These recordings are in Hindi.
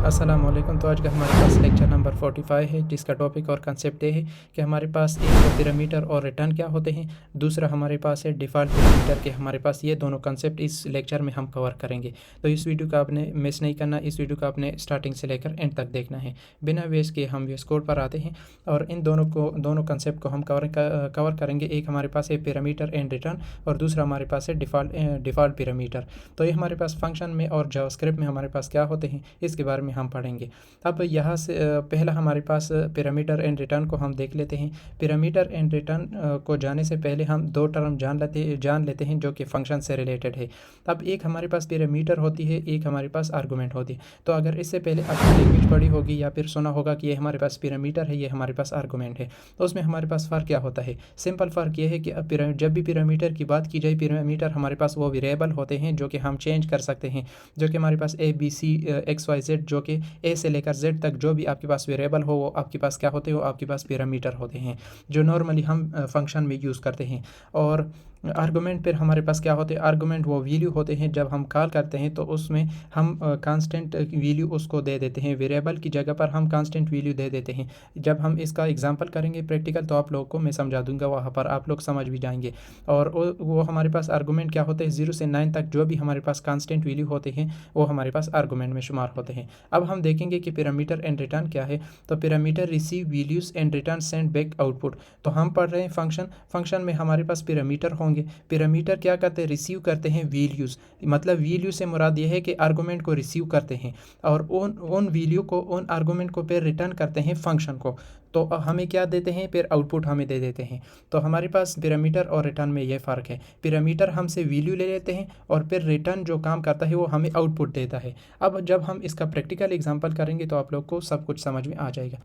अस्सलाम वालेकुम। तो आज का हमारे पास लेक्चर नंबर 45 है, जिसका टॉपिक और कंसेप्ट ये है कि हमारे पास एक तो पिरामीटर और रिटर्न क्या होते हैं, दूसरा हमारे पास है डिफ़ॉल्ट पिरामीटर के। हमारे पास ये दोनों कंसेप्ट इस लेक्चर में हम कवर करेंगे। तो इस वीडियो को आपने मिस नहीं करना, इस वीडियो को आपने स्टार्टिंग से लेकर एंड तक देखना है। बिना वेस्ट के हम VS कोड पर आते हैं और इन दोनों कंसेप्ट को हम कवर करेंगे। एक हमारे पास है पिरामीटर एंड रिटर्न और दूसरा हमारे पास है डिफ़ॉल्ट पिरामीटर। तो ये हमारे पास फंक्शन में और जावास्क्रिप्ट में हमारे पास क्या होते हैं, इसके बारे में हम पढ़ेंगे। अब यहाँ से पहला हमारे पास पिरामीटर एंड रिटर्न को हम देख लेते हैं। पिरामीटर एंड रिटर्न को जाने से पहले हम दो टर्म जान लेते हैं जो कि फंक्शन से रिलेटेड है। अब एक हमारे पास पिरामीटर होती है, एक हमारे पास आर्गूमेंट होती है। तो अगर इससे पहले आपने लैंग्वेज पढ़ी होगी या फिर सुना होगा कि ये हमारे पास पिरामीटर है, ये हमारे पास आर्गूमेंट है, तो उसमें हमारे पास फ़र्क क्या होता है। सिंपल फ़र्क ये है कि जब भी पिरामीटर की बात की जाए, पिरामीटर हमारे पास वो वेरिएबल होते हैं जो कि हम चेंज कर सकते हैं, जो कि हमारे पास ABC XYZ, जो कि A से लेकर Z तक जो भी आपके पास वेरिएबल हो वो आपके पास क्या होते हैं, वो आपके पास पिरामीटर होते हैं, जो नॉर्मली हम फंक्शन में यूज़ करते हैं। और आर्गूमेंट पर हमारे पास क्या होते हैं, आर्गूमेंट वो वैल्यू होते हैं जब हम कॉल करते हैं तो उसमें हम कांस्टेंट वैल्यू उसको दे देते हैं, वेरिएबल की जगह पर हम कांस्टेंट वैल्यू दे देते हैं। जब हम इसका एग्जांपल करेंगे प्रैक्टिकल तो आप लोगों को मैं समझा दूंगा, वहाँ पर आप लोग समझ भी जाएंगे। और वो हमारे पास आर्गूमेंट क्या होते हैं, 0 से 9 तक जो भी हमारे पास कांस्टेंट वैल्यू होते हैं वो हमारे पास आर्गूमेंट में शुमार होते हैं। अब हम देखेंगे कि पिरामीटर एंड रिटर्न क्या है। तो parameter receive values and return send back output. तो हम पढ़ रहे हैं फंक्शन में हमारे पास पिरामीटर होंगे। पिरामीटर क्या करते हैं, रिसीव करते हैं वैल्यूज़, मतलब वैल्यू से मुराद ये है कि आर्गूमेंट को रिसीव करते हैं और उन वैल्यू को, उन आर्गूमेंट को फिर रिटर्न करते हैं फंक्शन को। तो हमें क्या देते हैं, फिर आउटपुट हमें दे देते हैं। तो हमारे पास पिरामीटर और रिटर्न में ये फ़र्क है। पिरामीटर हमसे वैल्यू ले लेते हैं और फिर रिटर्न जो काम करता है वो हमें आउटपुट देता है। अब जब हम इसका प्रैक्टिकल एग्जांपल करेंगे तो आप लोग को सब कुछ समझ में आ जाएगा।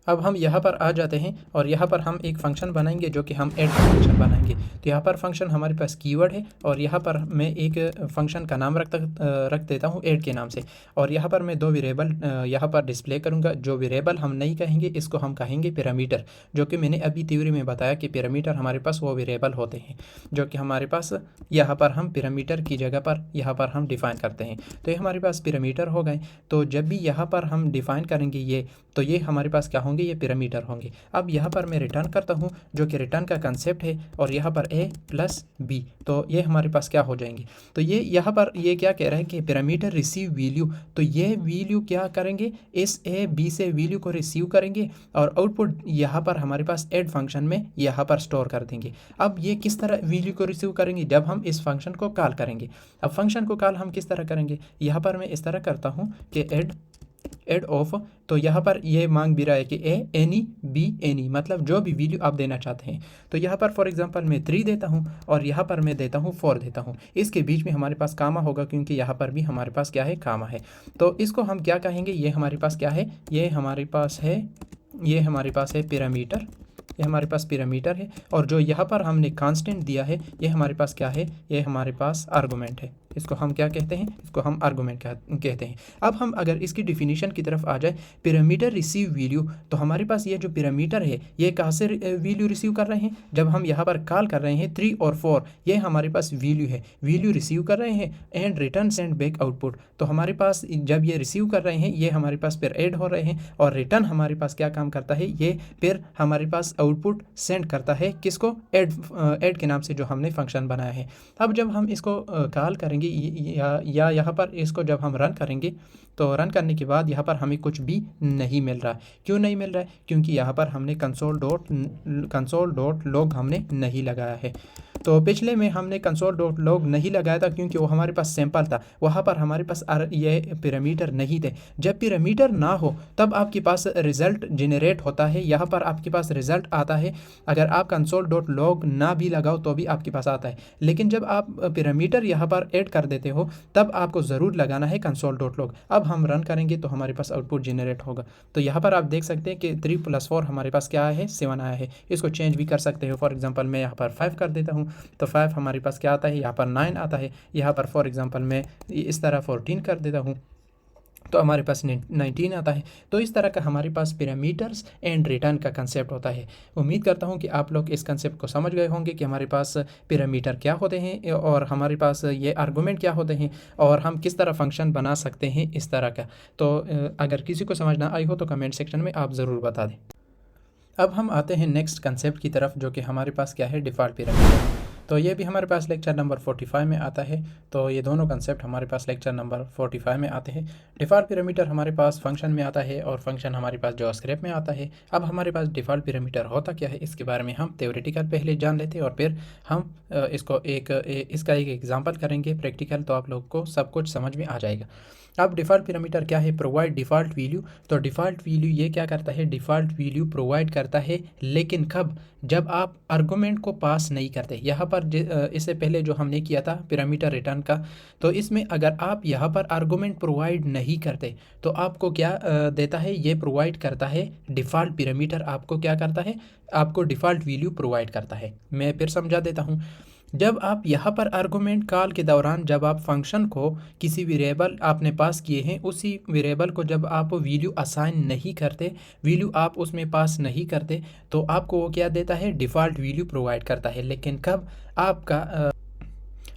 अब हम यहाँ पर आ जाते हैं और यहाँ पर हम एक फ़ंक्शन बनाएंगे जो कि हम ऐड फंक्शन बनाएंगे। तो यहाँ पर फंक्शन हमारे पास कीवर्ड है और यहाँ पर मैं एक फंक्शन का नाम रख देता हूँ ऐड के नाम से। और यहाँ पर मैं दो वेरिएबल यहाँ पर डिस्प्ले करूँगा। जो वेरिएबल हम नहीं कहेंगे इसको हम कहेंगे पिरामीटर, जो कि मैंने अभी थ्योरी में बताया कि पिरामीटर हमारे पास वो वेरिएबल होते हैं जो कि हमारे पास यहाँ पर हम पिरामीटर की जगह पर यहाँ पर हम डिफ़ाइन करते हैं। तो ये हमारे पास पिरामीटर हो गए। तो जब भी यहाँ पर हम डिफ़ाइन करेंगे ये, तो ये हमारे पास क्या होंगे, ये पिरामीटर होंगे। अब यहाँ पर मैं रिटर्न करता हूँ जो कि रिटर्न का कंसेप्ट है और यहाँ पर A प्लस B, तो ये हमारे पास क्या हो जाएंगे। तो ये यहाँ पर ये क्या कह रहा है कि पिरामीटर रिसीव वैल्यू, तो ये वैल्यू क्या करेंगे, इस A B से वैल्यू को रिसीव करेंगे और आउटपुट यहाँ पर हमारे पास ऐड फंक्शन में यहाँ पर स्टोर कर देंगे। अब ये किस तरह वैल्यू को रिसीव करेंगे, जब हम इस फंक्शन को कॉल करेंगे। अब फंक्शन को कॉल हम किस तरह करेंगे, यहाँ पर मैं इस तरह करता हूँ कि ऐड ऑफ। तो यहाँ पर ये मांग भी रहा है कि A any B any, मतलब जो भी वैल्यू आप देना चाहते हैं। तो यहाँ पर फॉर एग्जांपल मैं 3 देता हूँ और यहाँ पर मैं देता हूँ 4 देता हूँ। इसके बीच में हमारे पास कामा होगा क्योंकि यहाँ पर भी हमारे पास क्या है, कामा है। तो इसको हम क्या कहेंगे, ये हमारे पास क्या है, ये हमारे पास है पिरामीटर, ये हमारे पास पिरामीटर है। और जो यहाँ पर हमने कांस्टेंट दिया है ये हमारे पास क्या है, ये हमारे पास आर्गूमेंट है। इसको हम क्या कहते हैं, इसको हम आर्गूमेंट कहते हैं। अब हम अगर इसकी डिफिनीशन की तरफ आ जाए, पिरामीटर रिसीव वैल्यू, तो हमारे पास ये जो पिरामीटर है ये कहाँ से वैल्यू रिसीव कर रहे हैं, जब हम यहाँ पर कॉल कर रहे हैं 3 और 4, ये हमारे पास वैल्यू है, वैल्यू रिसीव कर रहे हैं and return send back output. तो हमारे पास जब ये रिसीव कर रहे हैं ये हमारे पास फिर ऐड हो रहे हैं और रिटर्न हमारे पास क्या काम करता है, ये फिर हमारे पास आउटपुट सेंड करता है किसको, ऐड के नाम से जो हमने फंक्शन बनाया है। अब जब हम इसको कॉल करेंगे या यहाँ पर इसको जब हम रन करेंगे, तो रन करने के बाद यहाँ पर हमें कुछ भी नहीं मिल रहा। क्यों नहीं मिल रहा है, क्योंकि यहाँ पर हमने कंसोल डॉट लॉग हमने नहीं लगाया है। तो पिछले में हमने कंसोल डॉट लॉग नहीं लगाया था क्योंकि वो हमारे पास सैंपल था, वहाँ पर हमारे पास ये पिरामीटर नहीं थे। जब पिरामीटर ना हो तब आपके पास रिज़ल्ट जनरेट होता है, यहाँ पर आपके पास रिज़ल्ट आता है। अगर आप कंसोल डॉट लॉग ना भी लगाओ तो भी आपके पास आता है, लेकिन जब आप पिरामीटर यहाँ पर ऐड कर देते हो तब आपको ज़रूर लगाना है कंसोल डॉट लॉग। अब हम रन करेंगे तो हमारे पास आउटपुट जनरेट होगा। तो यहाँ पर आप देख सकते हैं कि 3 + 4 हमारे पास क्या आया है, 7 आया है। इसको चेंज भी कर सकते हो। फॉर एग्जांपल मैं यहाँ पर 5 कर देता हूँ तो 5 हमारे पास क्या आता है, यहाँ पर 9 आता है। यहाँ पर फॉर एग्जांपल मैं इस तरह 14 कर देता हूँ तो हमारे पास 19 आता है। तो इस तरह का हमारे पास पैरामीटर्स एंड रिटर्न का कंसेप्ट होता है। उम्मीद करता हूँ कि आप लोग इस कंसेप्ट को समझ गए होंगे कि हमारे पास पैरामीटर क्या होते हैं और हमारे पास ये आर्गूमेंट क्या होते हैं और हम किस तरह फंक्शन बना सकते हैं इस तरह का। तो अगर किसी को समझ ना आई हो तो कमेंट सेक्शन में आप ज़रूर बता दें। अब हम आते हैं नेक्स्ट कंसेप्ट की तरफ, जो कि हमारे पास क्या है, डिफ़ॉल्ट पैरामीटर। तो ये भी हमारे पास लेक्चर नंबर 45 में आता है। तो ये दोनों कंसेप्ट हमारे पास लेक्चर नंबर 45 में आते हैं। डिफ़ॉल्ट पैरामीटर हमारे पास फंक्शन में आता है और फंक्शन हमारे पास जावास्क्रिप्ट में आता है। अब हमारे पास डिफ़ॉल्ट पैरामीटर होता क्या है इसके बारे में हम थ्योरेटिकल पहले जान लेते हैं और फिर हम इसका एक एग्जाम्पल करेंगे प्रैक्टिकल, तो आप लोग को सब कुछ समझ में आ जाएगा। अब डिफ़ॉल्ट पैरामीटर क्या है, प्रोवाइड डिफ़ॉल्ट वैल्यू। तो डिफ़ॉल्ट वैल्यू ये क्या करता है, डिफ़ॉल्ट वैल्यू प्रोवाइड करता है, लेकिन कब, जब आप आर्गुमेंट को पास नहीं करते। यहाँ पर इससे पहले जो हमने किया था पैरामीटर रिटर्न का, तो इसमें अगर आप यहाँ पर आर्गुमेंट प्रोवाइड नहीं करते तो आपको क्या देता है, ये प्रोवाइड करता है डिफ़ॉल्ट पैरामीटर। आपको क्या करता है, आपको डिफ़ॉल्ट वैल्यू प्रोवाइड करता है। मैं फिर समझा देता हूँ। जब आप यहाँ पर आर्गुमेंट कॉल के दौरान जब आप फंक्शन को किसी वेरिएबल आपने पास किए हैं, उसी वेरिएबल को जब आप वैल्यू असाइन नहीं करते, वैल्यू आप उसमें पास नहीं करते, तो आपको वो क्या देता है, डिफ़ॉल्ट वैल्यू प्रोवाइड करता है। लेकिन कब,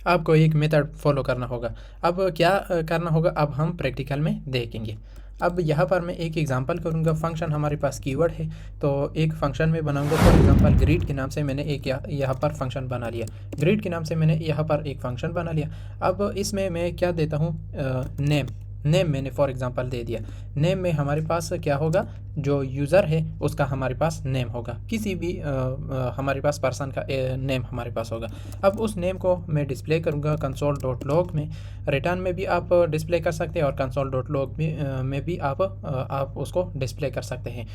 आपको एक मेथड फॉलो करना होगा। अब क्या करना होगा, अब हम प्रैक्टिकल में देखेंगे। अब यहाँ पर मैं एक एग्जांपल करूँगा। फंक्शन हमारे पास कीवर्ड है, तो एक फंक्शन में बनाऊँगा। फॉर एग्जांपल ग्रीट के नाम से मैंने एक यहाँ पर फंक्शन बना लिया। ग्रीट के नाम से मैंने यहाँ पर एक फंक्शन बना लिया। अब इसमें मैं क्या देता हूँ, नेम मैंने फॉर एग्जांपल दे दिया। नेम में हमारे पास क्या होगा, जो यूज़र है उसका हमारे पास नेम होगा, किसी भी हमारे पास पर्सन का नेम हमारे पास होगा। अब उस नेम को मैं डिस्प्ले करूँगा console.log में। रिटर्न में भी आप डिस्प्ले कर सकते हैं और console.log में भी आप उसको डिस्प्ले कर सकते हैं।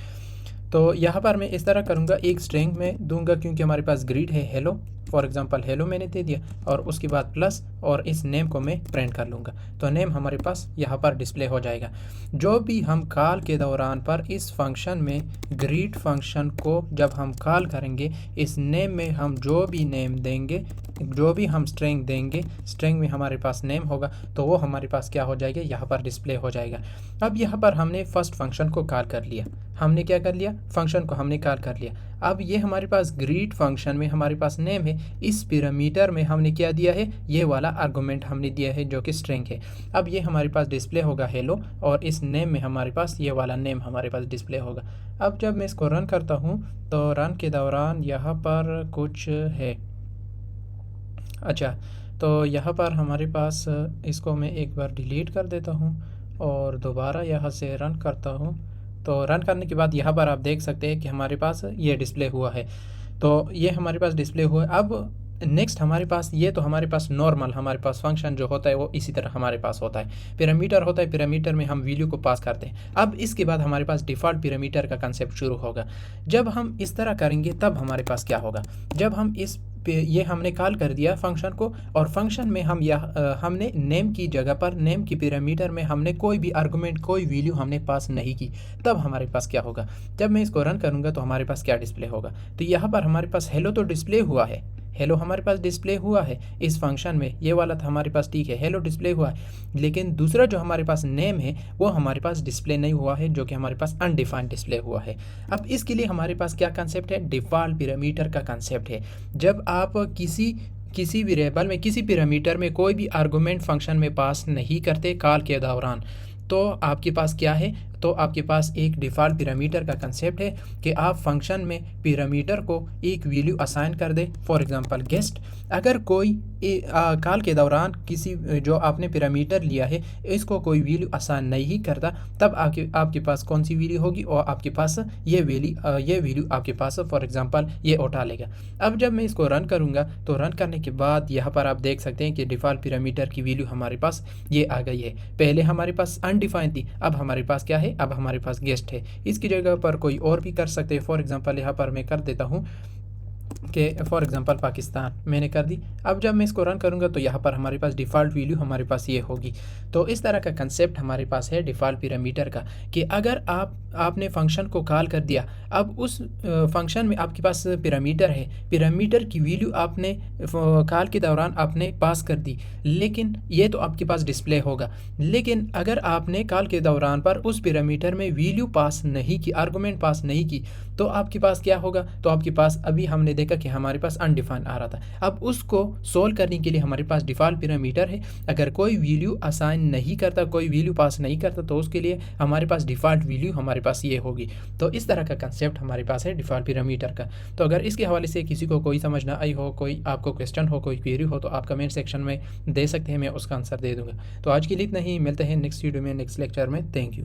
तो यहाँ पर मैं इस तरह करूँगा, एक स्ट्रिंग में दूंगा क्योंकि हमारे पास ग्रीट है, हेलो, फॉर एग्जांपल हेलो मैंने दे दिया, और उसके बाद प्लस, और इस नेम को मैं प्रिंट कर लूँगा। तो नेम हमारे पास यहाँ पर डिस्प्ले हो जाएगा। जो भी हम कॉल के दौरान पर इस फंक्शन में, ग्रीट फंक्शन को जब हम कॉल करेंगे, इस नेम में हम जो भी नेम देंगे, जो भी हम स्ट्रिंग देंगे, स्ट्रिंग में हमारे पास नेम होगा, तो वो हमारे पास क्या हो जाएगा, यहाँ पर डिस्प्ले हो जाएगा। अब यहाँ पर हमने फर्स्ट फंक्शन को कॉल कर लिया। हमने क्या कर लिया, फंक्शन को हमने कॉल कर लिया। अब ये हमारे पास ग्रीट फंक्शन में हमारे पास नेम है, इस पैरामीटर में हमने क्या दिया है, ये वाला आर्गुमेंट हमने दिया है जो कि स्ट्रिंग है। अब ये हमारे पास डिस्प्ले होगा हेलो, और इस नेम में हमारे पास ये वाला नेम हमारे पास डिस्प्ले होगा। अब जब मैं इसको रन करता हूँ तो रन के दौरान यहाँ पर कुछ है, अच्छा, तो यहाँ पर हमारे पास, इसको मैं एक बार डिलीट कर देता हूँ और दोबारा यहाँ से रन करता हूँ। तो रन करने के बाद यहाँ पर आप देख सकते हैं कि हमारे पास ये डिस्प्ले हुआ है। तो ये हमारे पास डिस्प्ले हुआ है। अब नेक्स्ट हमारे पास, ये तो हमारे पास नॉर्मल हमारे पास फंक्शन जो होता है वो इसी तरह हमारे पास होता है। पैरामीटर होता है, पैरामीटर में हम वैल्यू को पास करते हैं। अब इसके बाद हमारे पास डिफ़ॉल्ट पैरामीटर का कंसेप्ट शुरू होगा। जब हम इस तरह करेंगे तब हमारे पास क्या होगा, जब हम ये हमने कॉल कर दिया फंक्शन को, और फंक्शन में हम हमने नेम की जगह पर, नेम की पैरामीटर में हमने कोई भी आर्गुमेंट, कोई वैल्यू हमने पास नहीं की, तब हमारे पास क्या होगा, जब मैं इसको रन करूँगा तो हमारे पास क्या डिस्प्ले होगा। तो यहाँ पर हमारे पास हेलो तो डिस्प्ले हुआ है, हेलो हमारे पास डिस्प्ले हुआ है इस फंक्शन में, ये वाला था हमारे पास, ठीक है, हेलो डिस्प्ले हुआ है। लेकिन दूसरा जो हमारे पास नेम है वो हमारे पास डिस्प्ले नहीं हुआ है, जो कि हमारे पास अनडिफाइंड डिस्प्ले हुआ है। अब इसके लिए हमारे पास क्या कंसेप्ट है, डिफ़ॉल्ट पैरामीटर का कंसेप्ट है। जब आप किसी वेरिएबल में, किसी पैरामीटर में कोई भी आर्गुमेंट फंक्शन में पास नहीं करते कॉल के दौरान, तो आपके पास क्या है, तो आपके पास एक डिफ़ॉल्ट पैरामीटर का कंसेप्ट है कि आप फंक्शन में पैरामीटर को एक वैल्यू असाइन कर दें। फॉर एग्जांपल गेस्ट, अगर कोई कॉल के दौरान किसी जो आपने पैरामीटर लिया है इसको कोई वैल्यू असाइन नहीं करता, तब आपके पास कौन सी वैल्यू होगी, और आपके पास ये वैल्यू आपके पास फॉर एग्जांपल ये उठा लेगा। अब जब मैं इसको रन करूँगा तो रन करने के बाद यहाँ पर आप देख सकते हैं कि डिफ़ॉल्ट पैरामीटर की वैल्यू हमारे पास ये आ गई है। पहले हमारे पास अनडिफाइंड थी, अब हमारे पास क्या है, अब हमारे पास गेस्ट है। इसकी जगह पर कोई और भी कर सकते हैं। फॉर एग्जांपल यहाँ पर मैं कर देता हूँ कि फॉर एग्जांपल पाकिस्तान मैंने कर दी। अब जब मैं इसको रन करूँगा तो यहाँ पर हमारे पास डिफ़ॉल्ट वैल्यू हमारे पास ये होगी। तो इस तरह का कंसेप्ट हमारे पास है डिफ़ॉल्ट पैरामीटर का, कि अगर आपने फंक्शन को कॉल कर दिया, अब उस फंक्शन में आपके पास पैरामीटर है, पैरामीटर की वैल्यू आपने कॉल के दौरान आपने पास कर दी, लेकिन ये तो आपके पास डिस्प्ले होगा। लेकिन अगर आपने कॉल के दौरान पर उस पैरामीटर में वैल्यू पास नहीं की, आर्गुमेंट पास नहीं की, तो आपके पास क्या होगा, तो आपके पास अभी हमने देखा कि हमारे पास अनडिफाइंड आ रहा था। अब उसको सोल्व करने के लिए हमारे पास डिफ़ॉल्ट पैरामीटर है। अगर कोई वैल्यू असाइन नहीं करता, कोई वैल्यू पास नहीं करता, तो उसके लिए हमारे पास डिफ़ॉल्ट वैल्यू हमारे पास ये होगी। तो इस तरह का कंसेप्ट हमारे पास है डिफ़ॉल्ट पैरामीटर का। तो अगर इसके हवाले से किसी को कोई समझ ना आई हो, कोई आपको क्वेश्चन हो, कोई क्वेरी हो, तो आप कमेंट सेक्शन में दे सकते हैं, मैं उसका आंसर दे दूँगा। तो आज के लिए इतना ही, मिलते हैं नेक्स्ट वीडियो में, नेक्स्ट लेक्चर में। Thank you.